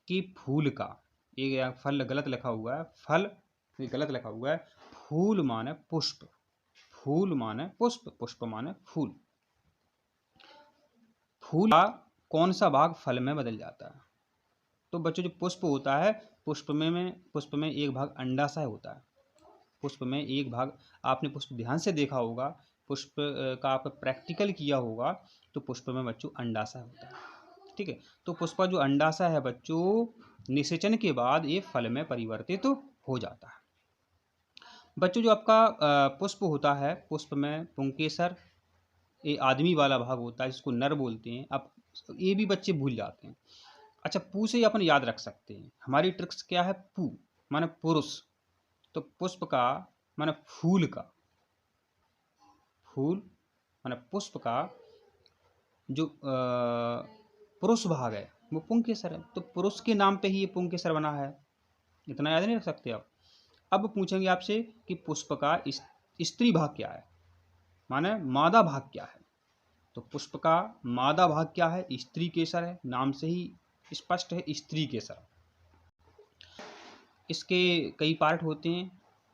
कि फूल का, ये यहाँ फल गलत लिखा हुआ है, फल ये गलत लिखा हुआ है। फूल माने पुष्प, फूल माने पुष्प, पुष्प माने फूल। फूल का कौन सा भाग फल में बदल जाता है? तो बच्चों जो पुष्प होता है, पुष्प में एक भाग अंडाशय होता है। पुष्प में एक भाग, आपने पुष्प ध्यान से देखा होगा, पुष्प का आप प्रैक्टिकल किया होगा, तो पुष्प में बच्चों अंडाशय होता है। ठीक है, तो पुष्प का जो अंडाशय है बच्चों, निषेचन के बाद ये फल में परिवर्तित हो जाता है। बच्चों जो आपका पुष्प होता है, पुष्प में पुंकेसर, ये आदमी वाला भाग होता है जिसको नर बोलते हैं। अब ये भी बच्चे भूल जाते हैं। अच्छा, पू से ही अपन याद रख सकते हैं। हमारी ट्रिक्स क्या है? पू माने पुरुष, तो पुष्प का माने फूल का, फूल माने पुष्प का जो पुरुष भाग है वो पुंकेसर है, तो पुरुष के नाम पे ही ये पुंकेसर बना है। इतना याद नहीं रख सकते आप। अब पूछेंगे आपसे कि पुष्प का स्त्री भाग क्या है, माने मादा भाग क्या है? तो पुष्प का मादा भाग क्या है? स्त्री केसर है, नाम से ही स्पष्ट है, स्त्री केसर। इसके कई पार्ट होते हैं,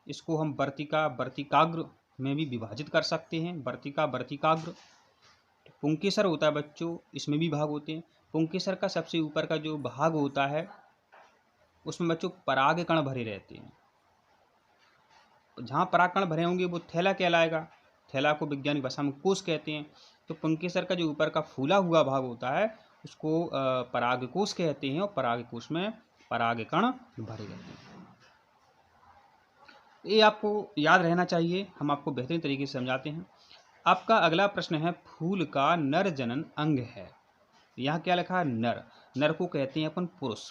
इसको हम वर्तिका वर्तिकाग्र में भी विभाजित कर सकते हैं। वर्तिका वर्तिकाग्र। पुंकेसर होता है बच्चों, इसमें भी भाग होते हैं। पुंकेसर का सबसे ऊपर का जो भाग होता है उसमें बच्चों पराग कण भरे रहते हैं। जहाँ पराग कण भरे होंगे वो थैला कहलाएगा। थैला को वैज्ञानिक भाषा में कोश कहते हैं। तो पुंकेसर का जो ऊपर का फूला हुआ भाग होता है उसको परागकोश कहते हैं, और परागकोश में पराग कण भरे रहते हैं। ये आपको याद रहना चाहिए, हम आपको बेहतरीन तरीके से समझाते हैं। आपका अगला प्रश्न है, फूल का नर जनन अंग है। यहाँ क्या लिखा है? नर। नर को कहते हैं अपन पुरुष,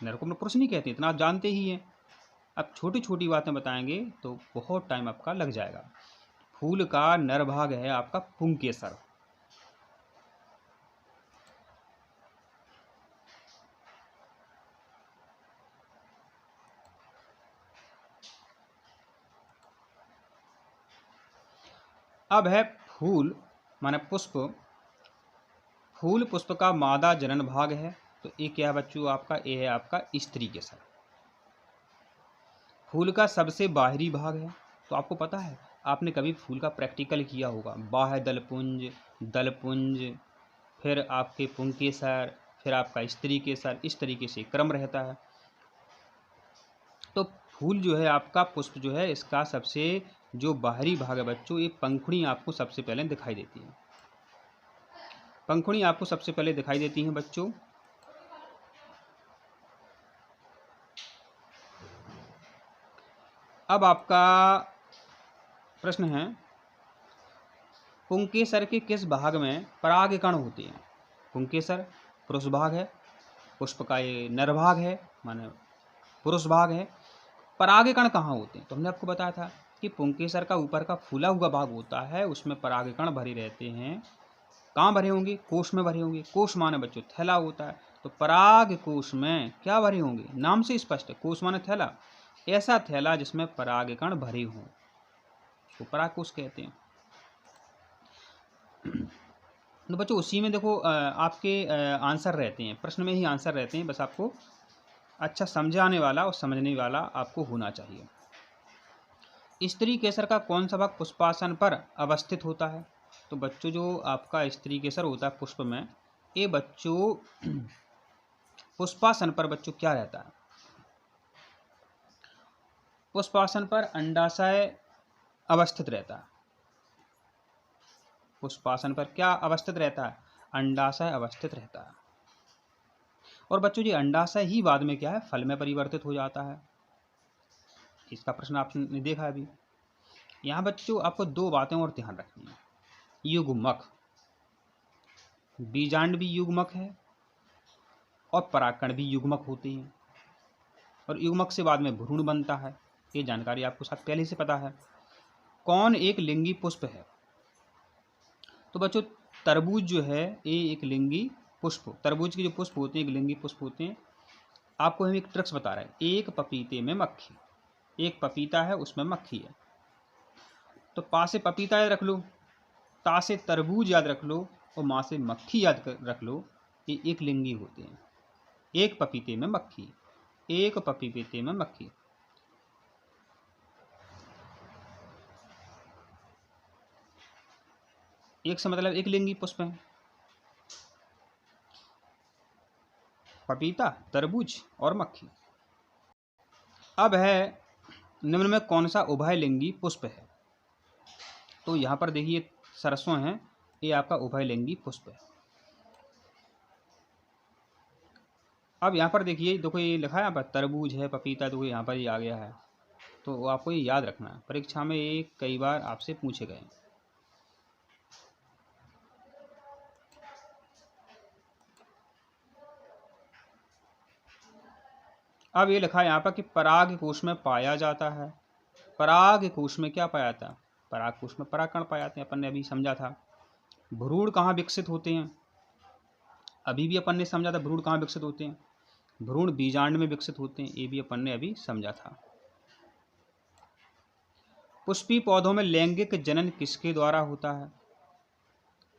नर को अपन पुरुष नहीं कहते, इतना आप जानते ही हैं। अब छोटी छोटी बातें बताएंगे तो बहुत टाइम आपका लग जाएगा। फूल का नर भाग है आपका पुंकेसर। अब है फूल माने पुष्प, फूल पुष्प का मादा जनन भाग है। तो ये क्या है बच्चों आपका? ये है आपका स्त्री केसर। फूल का सबसे बाहरी भाग है। तो आपको पता है, आपने कभी फूल का प्रैक्टिकल किया होगा, बाह्य दलपुंज, दलपुंज, फिर आपके पुंकेसर, फिर आपका स्त्री केसर, इस तरीके से क्रम रहता है। तो फूल जो है आपका, पुष्प जो है, इसका सबसे जो बाहरी भाग है बच्चों, ये पंखुड़ी आपको सबसे पहले दिखाई देती है। पंखुड़ी आपको सबसे पहले दिखाई देती हैं बच्चों। अब आपका प्रश्न है, पुंकेसर के किस भाग में परागकण होते हैं? पुंकेसर पुरुष भाग है, पुष्प का ये नर भाग है, माने पुरुष भाग है। परागकण कहाँ होते हैं? तो हमने आपको बताया था कि पुंकेसर का ऊपर का फूला हुआ भाग होता है, उसमें परागकण भरे रहते हैं। कहाँ भरे होंगे? कोश में भरे होंगे। कोश माने बच्चों थैला होता है, तो पराग कोश में क्या भरे होंगे? नाम से स्पष्ट है, कोश माने थैला। ऐसा थैला जिसमें परागकण भरे हों उसको परागकोश कहते हैं। तो बच्चों उसी में देखो आपके आंसर रहते हैं, प्रश्न में ही आंसर रहते हैं, बस आपको अच्छा समझाने वाला और समझने वाला आपको होना चाहिए। स्त्री केसर का कौन सा भाग पुष्पासन पर अवस्थित होता है? तो बच्चों जो आपका स्त्री केसर होता है पुष्प में, ये बच्चों पुष्पासन पर बच्चों क्या रहता है? पुष्पासन पर अंडाशय अवस्थित रहता है। पुष्पासन पर क्या अवस्थित रहता है? अंडाशय अवस्थित रहता है। और बच्चों जी अंडाशय ही बाद में क्या है? फल में परिवर्तित हो जाता है। इसका प्रश्न आपने देखा है अभी। यहाँ बच्चों आपको दो बातें और ध्यान रखनी है। युग्मक, बीजांड भी युग्मक है और परागकण भी युग्मक होते हैं, और युग्मक से बाद में भ्रूण बनता है। ये जानकारी आपको शायद पहले से पता है। कौन एक लिंगी पुष्प है? तो बच्चों तरबूज जो है ये एक लिंगी पुष्प, तरबूज के जो पुष्प होते हैं एक लिंगी पुष्प होते हैं। आपको हम एक ट्रिक्स बता रहे हैं, एक पपीते में मक्खी, एक पपीता है उसमें मक्खी है, तो पा से पपीता याद रख लो, ता से तरबूज याद रख लो, और माँ से मक्खी याद रख लो। ये एक लिंगी होते हैं। एक पपीते में मक्खी, एक पपीते में मक्खी। एक से मतलब एक लिंगी पुष्प है, पपीता, तरबूज और मक्खी। अब है निम्न में कौन सा उभयलिंगी पुष्प है? तो यहाँ पर देखिए सरसों है, ये आपका उभयलिंगी पुष्प है। अब यहाँ पर देखिए, देखो ये लिखा है यहाँ पर तरबूज है, पपीता, तो यहाँ पर ये आ गया है। तो आपको ये याद रखना है, परीक्षा में ये कई बार आपसे पूछे गए। अब ये लिखा है यहाँ पर कि पराग कोश में पाया जाता है। पराग कोश में क्या पाया जाता है? पराग कोश में परागकण पाए जाते हैं, अपन ने अभी समझा था। भ्रूण कहाँ विकसित होते हैं? अभी भी अपन ने समझा था भ्रूण कहाँ विकसित होते हैं। भ्रूण बीजांड में विकसित होते हैं, ये भी अपन ने अभी समझा था। पुष्पी पौधों में लैंगिक जनन किसके द्वारा होता है?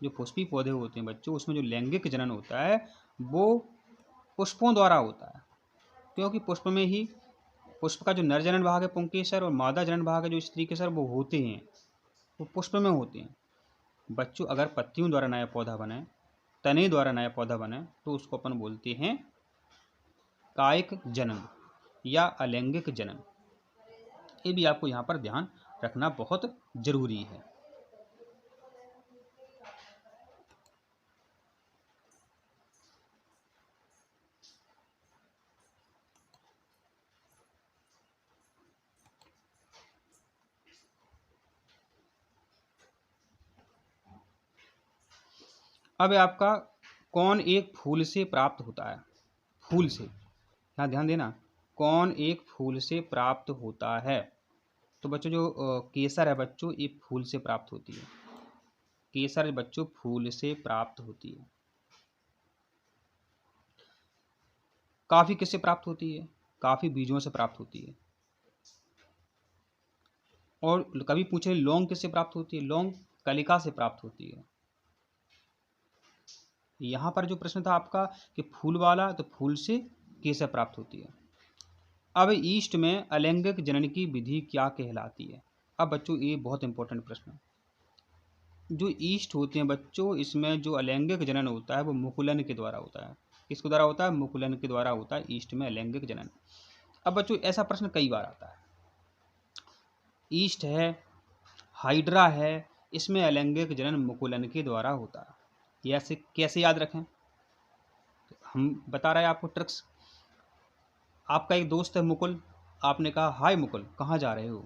जो पुष्पी पौधे होते हैं बच्चों, उसमें जो लैंगिक जनन होता है वो पुष्पों द्वारा होता है, क्योंकि पुष्प में ही पुष्प का जो नर जनन भाग है पुंकेसर और मादा जनन भाग है जो स्त्री केसर, वो होते हैं, वो पुष्प में होते हैं। बच्चों अगर पत्तियों द्वारा नया पौधा बने, तने द्वारा नया पौधा बने, तो उसको अपन बोलते हैं कायिक जनन या अलैंगिक जनन। ये भी आपको यहाँ पर ध्यान रखना बहुत जरूरी है। अब आपका कौन एक फूल से प्राप्त होता है? फूल से, यहाँ ध्यान देना, कौन एक फूल से प्राप्त होता है? तो बच्चों जो केसर है बच्चों, ये फूल से प्राप्त होती है। केसर बच्चों फूल से प्राप्त होती है। काफी किससे प्राप्त होती है? काफी बीजों से प्राप्त होती है। और कभी पूछे लौंग किससे प्राप्त होती है? लौंग कलिका से प्राप्त होती है। यहाँ पर जो प्रश्न था आपका कि फूल वाला, तो फूल से केसर प्राप्त होती है। अब ईस्ट में अलैंगिक जनन की विधि क्या कहलाती है? अब बच्चों ये बहुत इंपॉर्टेंट प्रश्न है। जो ईस्ट होते हैं बच्चों, इसमें जो अलैंगिक जनन होता है वो मुकुलन के द्वारा होता है। किसके द्वारा होता है? मुकुलन के द्वारा होता है ईस्ट में अलैंगिक जनन। अब बच्चों ऐसा प्रश्न कई बार आता है, ईस्ट है, हाइड्रा है, इसमें अलैंगिक जनन मुकुलन के द्वारा होता है। ये ऐसे कैसे याद रखें? हम बता रहे हैं आपको ट्रिक्स। आपका एक दोस्त है मुकुल, आपने कहा हाय मुकुल कहाँ जा रहे हो?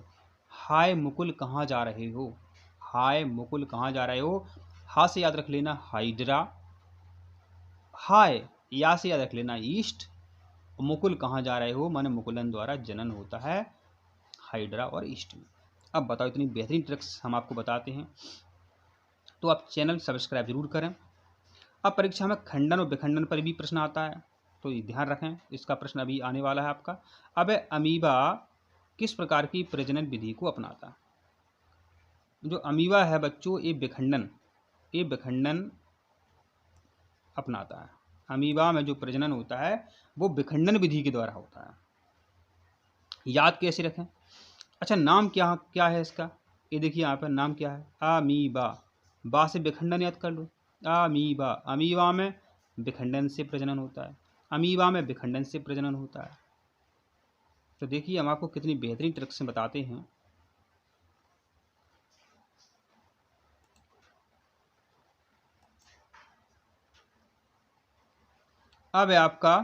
हाय मुकुल कहाँ जा रहे हो? हाय मुकुल कहाँ जा रहे हो? हा से याद रख लेना हाइड्रा, हाय या से याद रख लेना ईस्ट, मुकुल कहाँ जा रहे हो माने मुकुलन द्वारा जनन होता है हाइड्रा और ईस्ट में। अब बताओ, इतनी बेहतरीन ट्रिक्स हम आपको बताते हैं, तो आप चैनल सब्सक्राइब जरूर करें। अब परीक्षा में खंडन और विखंडन पर भी प्रश्न आता है, तो ये ध्यान रखें, इसका प्रश्न अभी आने वाला है आपका। अब अमीबा किस प्रकार की प्रजनन विधि को अपनाता है? जो अमीबा है बच्चों, ये विखंडन अपनाता है। अमीबा में जो प्रजनन होता है वो विखंडन विधि के द्वारा होता है। याद कैसे रखें? अच्छा, नाम क्या क्या है इसका? ये देखिए यहाँ पर नाम क्या है, अमीबा। बा से विखंडन याद कर लो, अमीबा। अमीबा में विखंडन से प्रजनन होता है, अमीबा में विखंडन से प्रजनन होता है। तो देखिए हम आपको कितनी बेहतरीन ट्रिक्स से बताते हैं। अब है आपका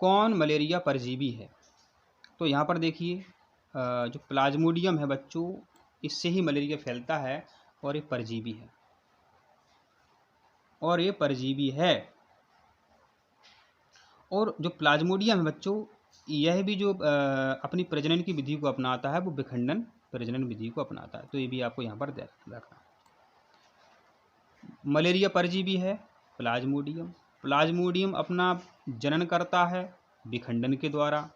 कौन मलेरिया परजीवी है? तो यहाँ पर देखिए जो प्लाज्मोडियम है बच्चों, इससे ही मलेरिया फैलता है और ये परजीवी है, और ये परजीवी है। और जो प्लाज्मोडियम है बच्चों, यह भी जो अपनी प्रजनन की विधि को अपनाता है वो विखंडन प्रजनन विधि को अपनाता है। तो ये भी आपको यहाँ पर रखना। मलेरिया परजीवी है प्लाज्मोडियम, प्लाज्मोडियम अपना जनन करता है विखंडन के द्वारा।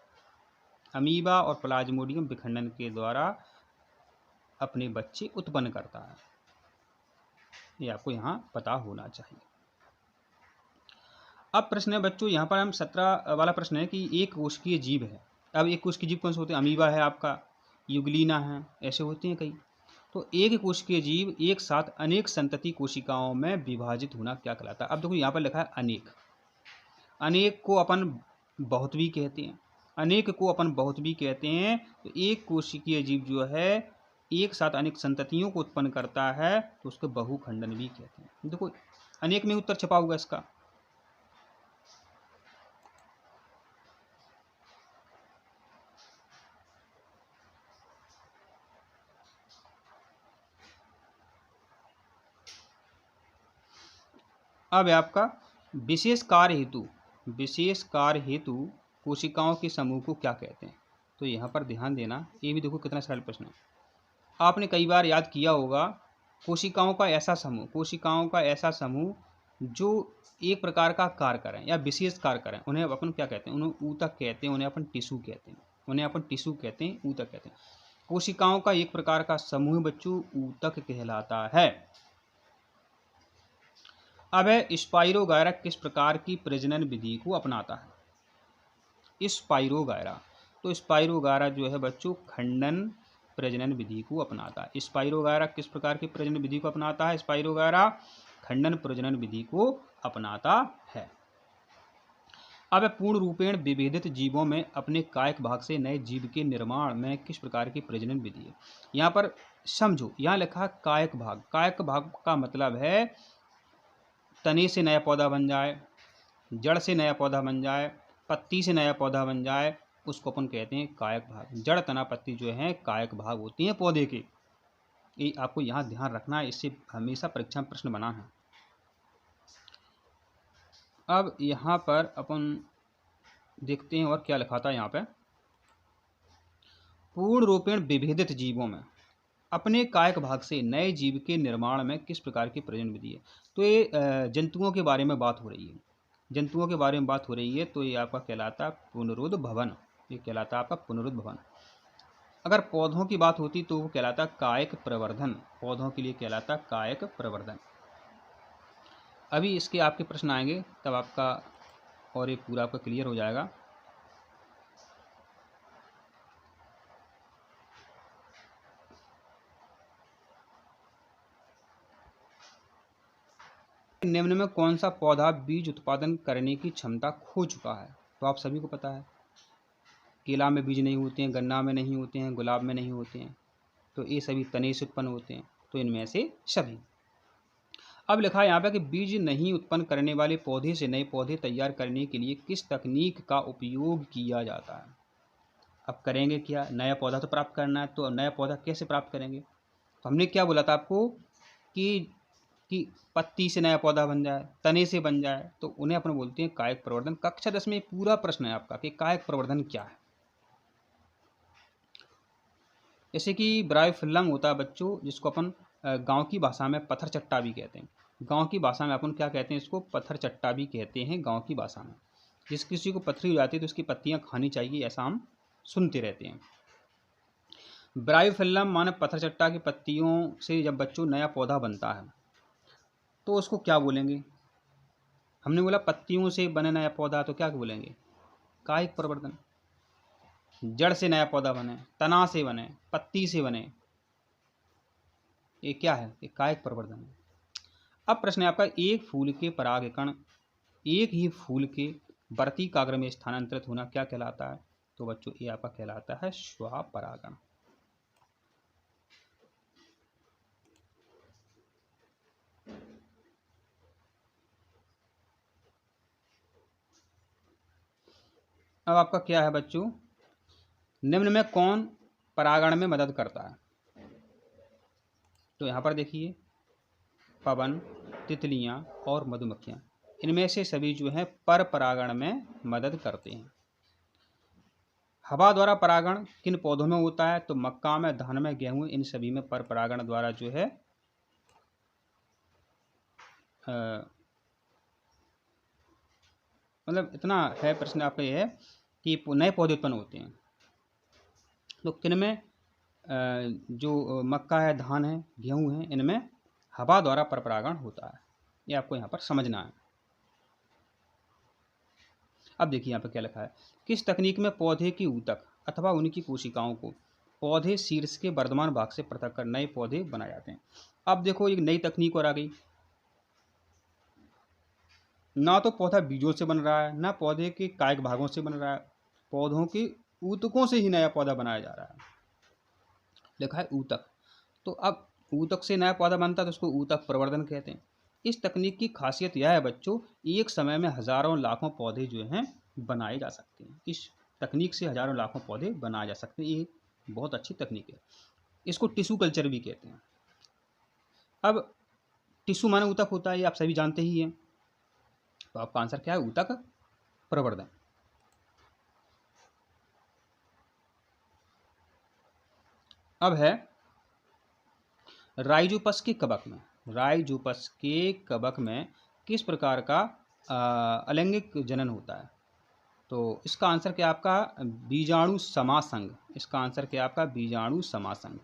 अमीबा और प्लाज्मोडियम विखंडन के द्वारा अपने बच्चे उत्पन्न करता है, ये आपको यहाँ पता होना चाहिए। अब प्रश्न है बच्चों, यहाँ पर हम 17 वाला प्रश्न है कि एक कोशिकीय जीव है। अब एक कोशिकीय जीव कौन से होते हैं? अमीबा है आपका, युगलीना है, ऐसे होते हैं कई। तो एक कोशिकीय जीव एक साथ अनेक संतति कोशिकाओं में विभाजित होना क्या कहलाता है? अब देखो यहाँ पर लिखा है अनेक। अनेक को अपन बहुत भी कहते हैं, अनेक को अपन बहुत भी कहते हैं। तो एक कोशिकीय जीव जो है एक साथ अनेक संततियों को उत्पन्न करता है तो उसको बहुखंडन भी कहते हैं। देखो अनेक में उत्तर छपा हुआ इसका। अब है आपका विशेष कार्य हेतु कोशिकाओं के समूह को क्या कहते हैं? तो यहाँ पर ध्यान देना, ये भी देखो कितना सरल प्रश्न है। आपने कई बार याद किया होगा, कोशिकाओं का ऐसा समूह जो एक प्रकार का कार्य करें या विशेष कार्य करें, उन्हें अपन क्या कहते हैं? उन्हें ऊतक कहते हैं, उन्हें अपन टिश्यू कहते हैं, ऊतक कहते हैं। कोशिकाओं का एक प्रकार का समूह बच्चों ऊतक कहलाता है। अब है स्पाइरोगायरा किस प्रकार की प्रजनन विधि को अपनाता है? स्पाइरोगायरा, तो स्पाइरोगायरा जो है बच्चों खंडन प्रजनन विधि को अपनाता है। स्पाइरोगायरा किस प्रकार की प्रजनन विधि को अपनाता है? स्पाइरोगायरा खंडन प्रजनन विधि को अपनाता है। अब पूर्ण रूपेण विभेदित जीवों में अपने कायक भाग से नए जीव के निर्माण में किस प्रकार की प्रजनन विधि है? यहाँ पर समझो, यहाँ लिखा कायक भाग। कायक भाग का मतलब है तने से नया पौधा बन जाए, जड़ से नया पौधा बन जाए, पत्ती से नया पौधा बन जाए, उसको अपन कहते हैं कायक भाग। जड़, तना, पत्ती जो है कायक भाग होती हैं पौधे के। ये आपको यहाँ ध्यान रखना है, इससे हमेशा परीक्षा में प्रश्न बना है। अब यहाँ पर अपन देखते हैं और क्या लिखा था यहाँ पे। पूर्ण रूपेण विभेदित जीवों में अपने कायक भाग से नए जीव के निर्माण में किस प्रकार की प्रजनन विधि है? तो ये जंतुओं के बारे में बात हो रही है। जंतुओं के बारे में बात हो रही है, तो ये आपका कहलाता पुनरुद्ध भवन। ये कहलाता आपका पुनरुद्ध भवन। अगर पौधों की बात होती तो वो कहलाता कायक प्रवर्धन। पौधों के लिए कहलाता कायक प्रवर्धन। अभी इसके आपके प्रश्न आएंगे तब आपका और ये पूरा आपका क्लियर हो जाएगा। निम्न में कौन सा पौधा बीज उत्पादन करने की क्षमता खो चुका है? तो आप सभी को पता है, केला में बीज नहीं होते हैं, गन्ना में नहीं होते हैं, गुलाब में नहीं होते हैं, तो ये सभी तने से उत्पन्न होते हैं। तो इनमें से सभी। अब लिखा है यहाँ पे कि बीज नहीं उत्पन्न करने वाले पौधे से नए पौधे तैयार करने के लिए किस तकनीक का उपयोग किया जाता है? अब करेंगे क्या? नया पौधा तो प्राप्त करना है, तो नया पौधा कैसे प्राप्त करेंगे? तो हमने क्या बोला था आपको कि पत्ती से नया पौधा बन जाए, तने से बन जाए, तो उन्हें अपन बोलते हैं कायक प्रवर्धन। कक्षा 10 में पूरा प्रश्न है आपका कि कायक प्रवर्धन क्या है। जैसे कि ब्रायोफिल्लम होता है बच्चों, जिसको अपन गांव की भाषा में पत्थर चट्टा भी कहते हैं। गांव की भाषा में अपन क्या कहते हैं? इसको पत्थर चट्टा भी कहते हैं गांव की भाषा में। जिस किसी को पथरी हो जाती है तो उसकी पत्तियां खानी चाहिए, ऐसा हम सुनते रहते हैं। ब्रायोफिल्लम माने पत्थर चट्टा की पत्तियों से जब बच्चों नया पौधा बनता है तो उसको क्या बोलेंगे? हमने बोला पत्तियों से बने नया पौधा, तो क्या बोलेंगे? कायिक प्रवर्धन। जड़ से नया पौधा बने, तना से बने, पत्ती से बने, ये क्या है? ये कायिक प्रवर्धन है। अब प्रश्न है आपका, एक फूल के परागकण एक ही फूल के वर्तिकाग्र में स्थानांतरित होना क्या कहलाता है? तो बच्चों ये आपका कहलाता है स्वपरागण। अब आपका क्या है बच्चों, निम्न में कौन परागण में मदद करता है? तो यहाँ पर देखिए, पवन, तितलियाँ और मधुमक्खियाँ, इनमें से सभी जो है पर परागण में मदद करते हैं। हवा द्वारा परागण किन पौधों में होता है? तो मक्का में, धान में, गेहूं, इन सभी में पर परागण द्वारा जो है मतलब इतना है प्रश्न आपका ये है कि नए पौधे उत्पन्न होते हैं। तो किन में? जो मक्का है, धान है, गेहूं है, इनमें हवा द्वारा पर परागण होता है। ये आपको यहाँ पर समझना है। अब देखिए यहाँ पे क्या लिखा है, किस तकनीक में पौधे की ऊतक अथवा उनकी कोशिकाओं को पौधे शीर्ष के वर्धमान भाग से पृथक कर नए पौधे बनाए जाते हैं। अब देखो एक नई तकनीक और आ गई, ना तो पौधा बीजों से बन रहा है, ना पौधे के कायिक भागों से बन रहा है, पौधों के ऊतकों से ही नया पौधा बनाया जा रहा है। लिखा है ऊतक। तो अब ऊतक से नया पौधा बनता है तो उसको ऊतक प्रवर्धन कहते हैं। इस तकनीक की खासियत यह है बच्चों, एक समय में हजारों लाखों पौधे जो हैं बनाए जा सकते हैं। इस तकनीक से हजारों लाखों पौधे बनाए जा सकते हैं। ये बहुत अच्छी तकनीक है। इसको टिश्यू कल्चर भी कहते हैं। अब टिश्यू माने ऊतक होता है, ये आप सभी जानते ही हैं। तो आपका आंसर क्या है, ऊतक प्रवर्धन। अब है राइजोपस के कवक में, राइजोपस के कवक में किस प्रकार का अलैंगिक जनन होता है? तो इसका आंसर क्या आपका, बीजाणु समासंग। इसका आंसर क्या आपका, बीजाणु समासंग।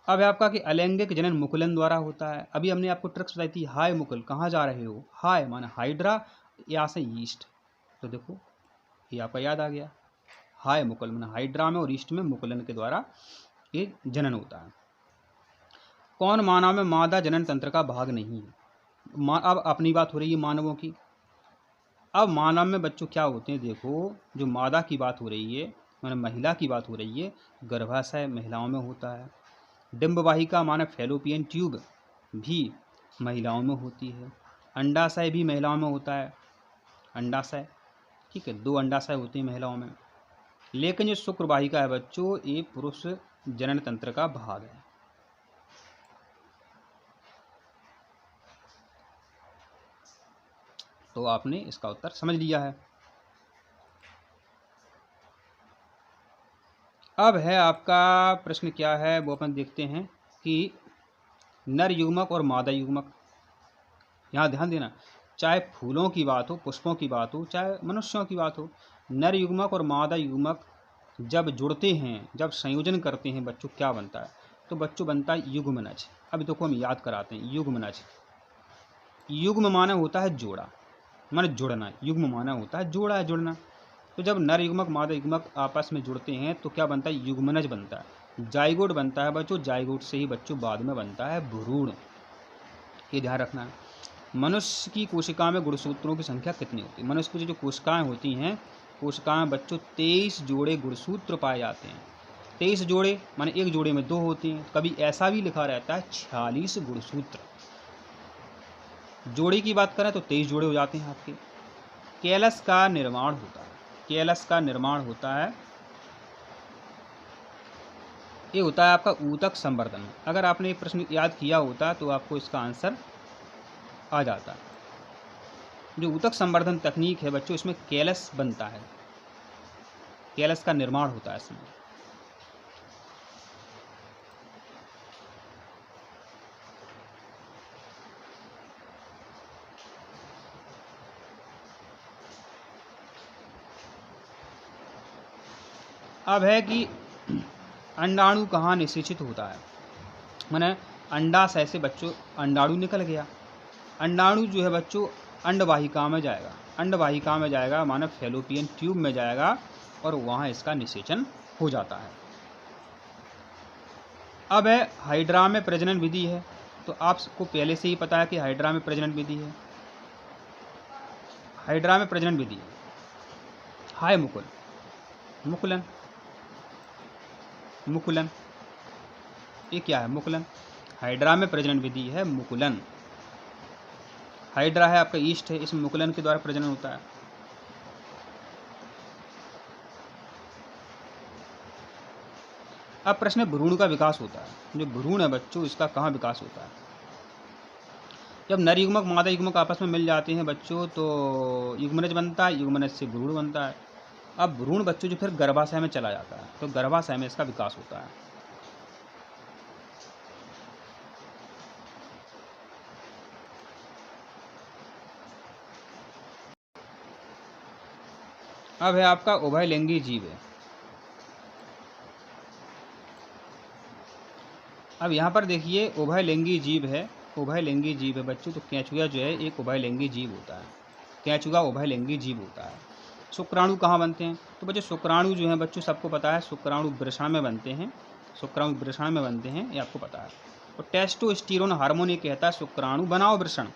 अब है आपका कि अलैंगिक जनन मुकुलन द्वारा होता है। अभी हमने आपको ट्रिक्स बताई थी, हाय मुकुल कहाँ जा रहे हो, हाय माने हाइड्रा, या से ईस्ट। तो देखो ये आपका याद आ गया, हाय मुकुल माने हाइड्रा में और ईस्ट में मुकुलन के द्वारा ये जनन होता है। कौन मानव में मादा जनन तंत्र का भाग नहीं है? अब अपनी बात हो रही है मानवों की। अब मानव में बच्चों क्या होते हैं, देखो जो मादा की बात हो रही है माने महिला की बात हो रही है, गर्भाशय महिलाओं में होता है। डिंबवाहिका माने फैलोपियन ट्यूब भी महिलाओं में होती है। अंडाशय भी महिलाओं में होता है, अंडाशय, ठीक है, 2 अंडाशय होते हैं महिलाओं में। लेकिन जो शुक्रवाहिका है बच्चों, ये पुरुष जनन तंत्र का भाग है। तो आपने इसका उत्तर समझ लिया है। अब है आपका प्रश्न क्या है वो अपन देखते हैं कि नर युग्मक और मादा युग्मक, यहाँ ध्यान देना, चाहे फूलों की बात हो, पुष्पों की बात हो, चाहे मनुष्यों की बात हो, नर युग्मक और मादा युग्मक जब जुड़ते हैं, जब संयोजन करते हैं बच्चों, क्या बनता है? तो बच्चों बनता है युग्मनज। अभी देखो हम याद कराते हैं, युग्मनज। युग्म माना होता है जोड़ा, माने जुड़ना, युग्म माना होता है जोड़ा, जुड़ना। तो जब नर युग्मक मादा युग्मक आपस में जुड़ते हैं तो क्या बनता है, युग्मनज बनता है। जाइगोट बनता है बच्चों, जाइगोट से ही बच्चों बाद में बनता है भ्रूण। ये ध्यान रखना है। मनुष्य की कोशिका में गुणसूत्रों की संख्या कितनी होती है? मनुष्य की जो कोशिकाएं होती हैं, कोशिकाएं बच्चों 23 जोड़े गुणसूत्र पाए जाते हैं। 23 जोड़े माने एक जोड़े में 2 होते हैं। कभी ऐसा भी लिखा रहता है 46 गुणसूत्र। जोड़े की बात करें तो 23 जोड़े हो जाते हैं आपके। कैलस का निर्माण होता है, कैलस का निर्माण होता है, ये होता है आपका ऊतक संवर्धन। अगर आपने ये प्रश्न याद किया होता तो आपको इसका आंसर आ जाता। जो ऊतक संवर्धन तकनीक है बच्चों, इसमें कैलस बनता है, कैलस का निर्माण होता है इसमें। अब है कि अंडाणु कहाँ निषेचित होता है? माने अंडाशय से बच्चों अंडाणु निकल गया, अंडाणु जो है बच्चों अंडवाहिका में जाएगा, अंडवाहिका में जाएगा माने फैलोपियन ट्यूब में जाएगा और वहाँ इसका निषेचन हो जाता है। अब है हाइड्रा में प्रजनन विधि है। तो आपको पहले से ही पता है कि हाइड्रा में प्रजनन विधि है, हाइड्रा में प्रजनन विधि है हाय मुकुल, मुकुलन, मुकुलन, ये क्या है, मुकुलन। हाइड्रा में प्रजनन विधि है मुकुलन। हाइड्रा है आपका ईस्ट है, इसमें मुकुलन के द्वारा प्रजनन होता है। अब प्रश्न है भ्रूण का विकास होता है। जो भ्रूण है बच्चों, इसका कहाँ विकास होता है? जब नर युग्मक मादा युग्मक आपस में मिल जाते हैं बच्चों तो युग्मनज बनता है, युग्मनज से भ्रूण बनता है। अब भ्रूण बच्चों जो फिर गर्भाशय में चला जाता है तो गर्भाशय में इसका विकास होता है। अब है आपका उभयलिंगी जीव है। अब यहाँ पर देखिए उभयलिंगी जीव है, उभयलिंगी जीव है बच्चों। तो केंचुआ जो है एक उभयलिंगी जीव होता है। केंचुआ उभयलिंगी जीव होता है। शुक्राणु कहाँ बनते हैं? तो बच्चों शुक्राणु जो हैं बच्चों सबको पता है, शुक्राणु वृषण में बनते हैं। शुक्राणु वृषण में बनते हैं, ये आपको पता है। और टेस्टोस्टेरोन हार्मोन ये कहता है शुक्राणु बनाओ वृषण,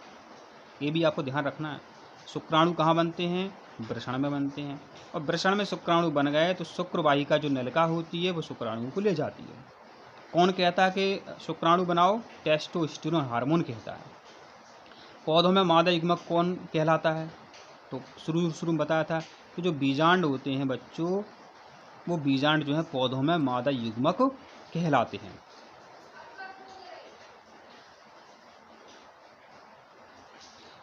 ये भी आपको ध्यान रखना है। शुक्राणु कहाँ बनते हैं? वृषण में बनते हैं। और वृषण में शुक्राणु बन गए तो शुक्र वाहिका जो नलिका होती है वो शुक्राणु को ले जाती है। कौन कहता है कि शुक्राणु बनाओ? टेस्टोस्टेरोन हार्मोन कहता है। पौधों में मादा युग्मक कौन कहलाता है? तो शुरू में बताया था कि जो बीजांड होते हैं बच्चों, वो बीजांड जो है पौधों में मादा युग्मक कहलाते हैं।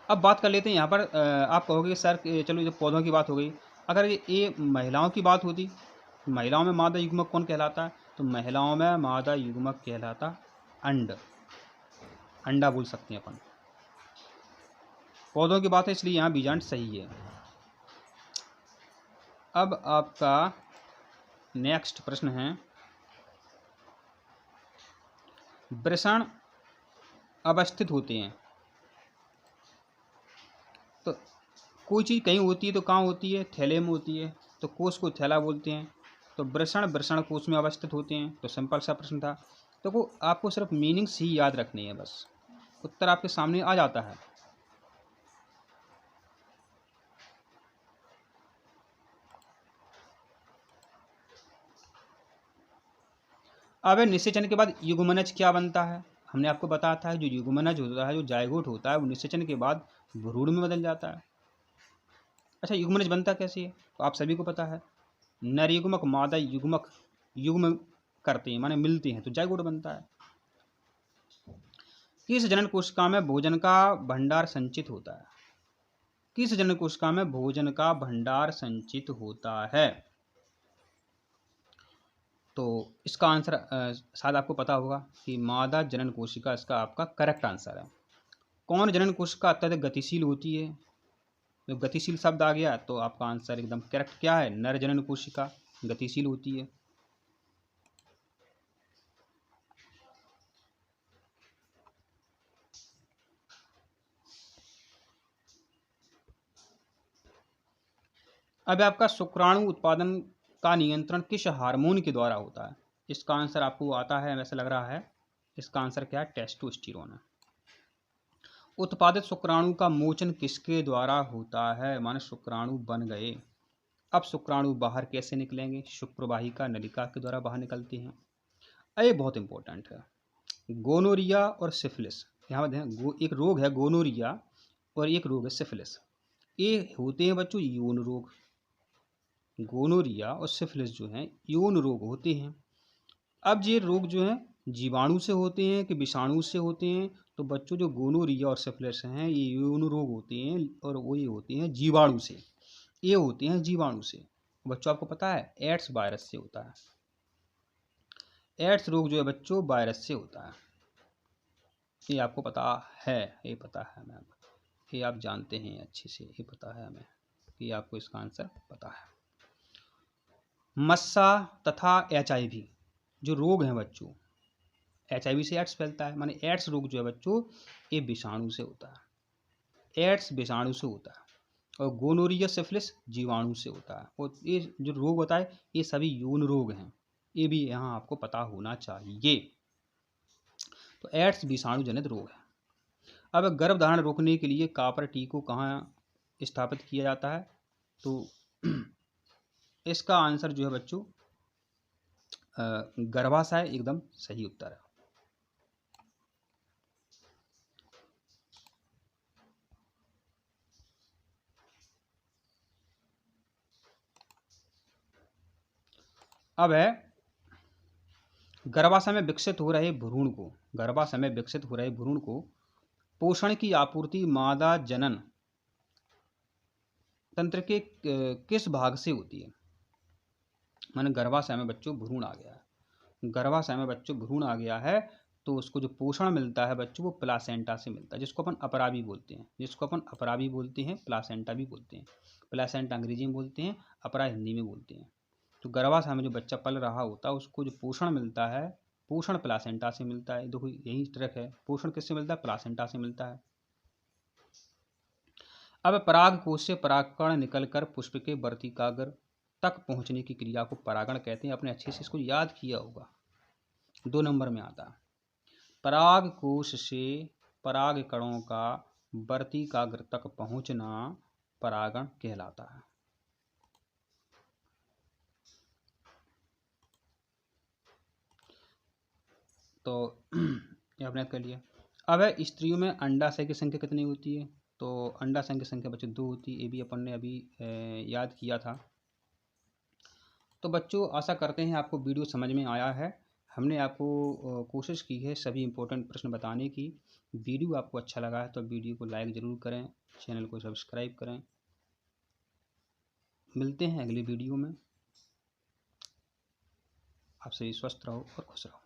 अब बात कर लेते हैं यहाँ पर, आप कहोगे सर चलो ये पौधों की बात हो गई, अगर ये महिलाओं की बात होती, महिलाओं में मादा युग्मक कौन कहलाता है? तो महिलाओं में मादा युग्मक कहलाता अंड, अंडा बोल सकते हैं अपन। पौधों की बात है इसलिए यहाँ बीजांड सही है। अब आपका नेक्स्ट प्रश्न है, वृषण अवस्थित होते हैं, तो कोई चीज़ कहीं होती है तो कहाँ होती है? थैले में होती है, तो कोश को थैला बोलते हैं। तो वृषण कोश में अवस्थित होते हैं। तो सिंपल सा प्रश्न था। तो आपको सिर्फ मीनिंग्स ही याद रखनी है, बस उत्तर आपके सामने आ जाता है। अब निषेचन के बाद युग्मनज क्या बनता है? हमने आपको बताया था जो युग्मनज होता है, जो जायगोट होता है, वो निषेचन के बाद भ्रूण में बदल जाता है। अच्छा, युग्मनज बनता कैसे है? तो आप सभी को पता है, नर युग्मक मादा युग्मक युग्म करते हैं, माने मिलते हैं, तो जायगोट बनता है। किस जनन कोशिका में भोजन का भंडार संचित होता है? किस जनन कोशिका में भोजन का भंडार संचित होता है? तो इसका आंसर शायद आपको पता होगा कि मादा जनन कोशिका इसका आपका करेक्ट आंसर है। कौन जनन कोशिका अत्यधिक गतिशील होती है? जब गतिशील शब्द आ गया तो आपका आंसर एकदम करेक्ट क्या है? नर जनन कोशिका गतिशील होती है। अब आपका शुक्राणु उत्पादन का नियंत्रण किस हार्मोन के द्वारा होता है? इसका आंसर आपको आता है, वैसे लग रहा है। इसका आंसर क्या है? टेस्टोस्टेरोन है। उत्पादित शुक्राणु का मोचन किसके द्वारा होता है? माने शुक्राणु बन गए, अब शुक्राणु बाहर कैसे निकलेंगे? शुक्रवाहिका नलिका के द्वारा बाहर निकलते हैं। ये बहुत इंपॉर्टेंट है। गोनोरिया और सिफिलिस, यहाँ एक रोग है गोनोरिया और एक रोग है सिफिलिस। ये होते हैं बच्चों यौन रोग। गोनोरिया और सिफिलिस जो हैं यौन रोग होते हैं। अब ये रोग जो हैं जीवाणु से होते हैं कि विषाणु से होते हैं? तो बच्चों जो गोनोरिया और सिफिलिस हैं ये यौन रोग होते हैं और वो ये होते हैं जीवाणु से, ये होते हैं जीवाणु से। बच्चों आपको पता है एड्स वायरस से होता है। एड्स रोग जो है बच्चों वायरस से होता है, ये आपको पता है, ये पता है मैम, ये आप जानते हैं अच्छे से, ये पता है हमें कि आपको इसका आंसर पता है। मस्सा तथा HIV जो रोग हैं बच्चों, HIV से एड्स फैलता है, माने एड्स रोग जो है बच्चों ये विषाणु से होता है। एड्स विषाणु से होता है और गोनोरिया सिफिलिस जीवाणु से होता है। और ये जो रोग होता है ये सभी यौन रोग हैं, ये भी यहाँ आपको पता होना चाहिए। तो एड्स विषाणु जनित रोग है। अब गर्भधारण रोकने के लिए कॉपर टी को कहाँ स्थापित किया जाता है? तो इसका आंसर जो है बच्चों गर्भाशय एकदम सही उत्तर है। अब है गर्भाशय में विकसित हो रहे भ्रूण को, गर्भाशय में विकसित हो रहे भ्रूण को पोषण की आपूर्ति मादा जनन तंत्र के किस भाग से होती है? माने गर्भाशय में बच्चों भ्रूण आ गया है, गर्भाशय में बच्चों भ्रूण आ गया है तो उसको जो पोषण मिलता है बच्चों वो प्लासेंटा से मिलता है, जिसको अपन अपराभी बोलते हैं, जिसको अपन अपराभी बोलते हैं, प्लासेंटा भी बोलते हैं। प्लासेंटा अंग्रेजी में बोलते हैं, अपरा हिंदी में बोलते हैं। तो गर्भाशय में जो बच्चा पल रहा होता है उसको जो पोषण मिलता है, पोषण प्लासेंटा से मिलता है। देखो यही ट्रिक है, पोषण किससे मिलता है? प्लासेंटा से मिलता है। अब परागकोश से परागकण निकलकर पुष्प के वर्तिकाग्र तक पहुंचने की क्रिया को परागण कहते हैं। आपने अच्छे से इसको याद किया होगा, 2 नंबर में आता है। परागकोश से परागकणों का वर्तिकाग्र तक पहुंचना परागण कहलाता है। तो ये आपने याद कर लिया। अब है स्त्रियों में अंडाशय की संख्या कितनी होती है? तो अंडाशय की संख्या बच्चों 2 होती है, ये भी अपन ने अभी याद किया था। तो बच्चों आशा करते हैं आपको वीडियो समझ में आया है। हमने आपको कोशिश की है सभी इम्पोर्टेंट प्रश्न बताने की। वीडियो आपको अच्छा लगा है तो वीडियो को लाइक ज़रूर करें, चैनल को सब्सक्राइब करें। मिलते हैं अगली वीडियो में। आप सभी स्वस्थ रहो और खुश रहो।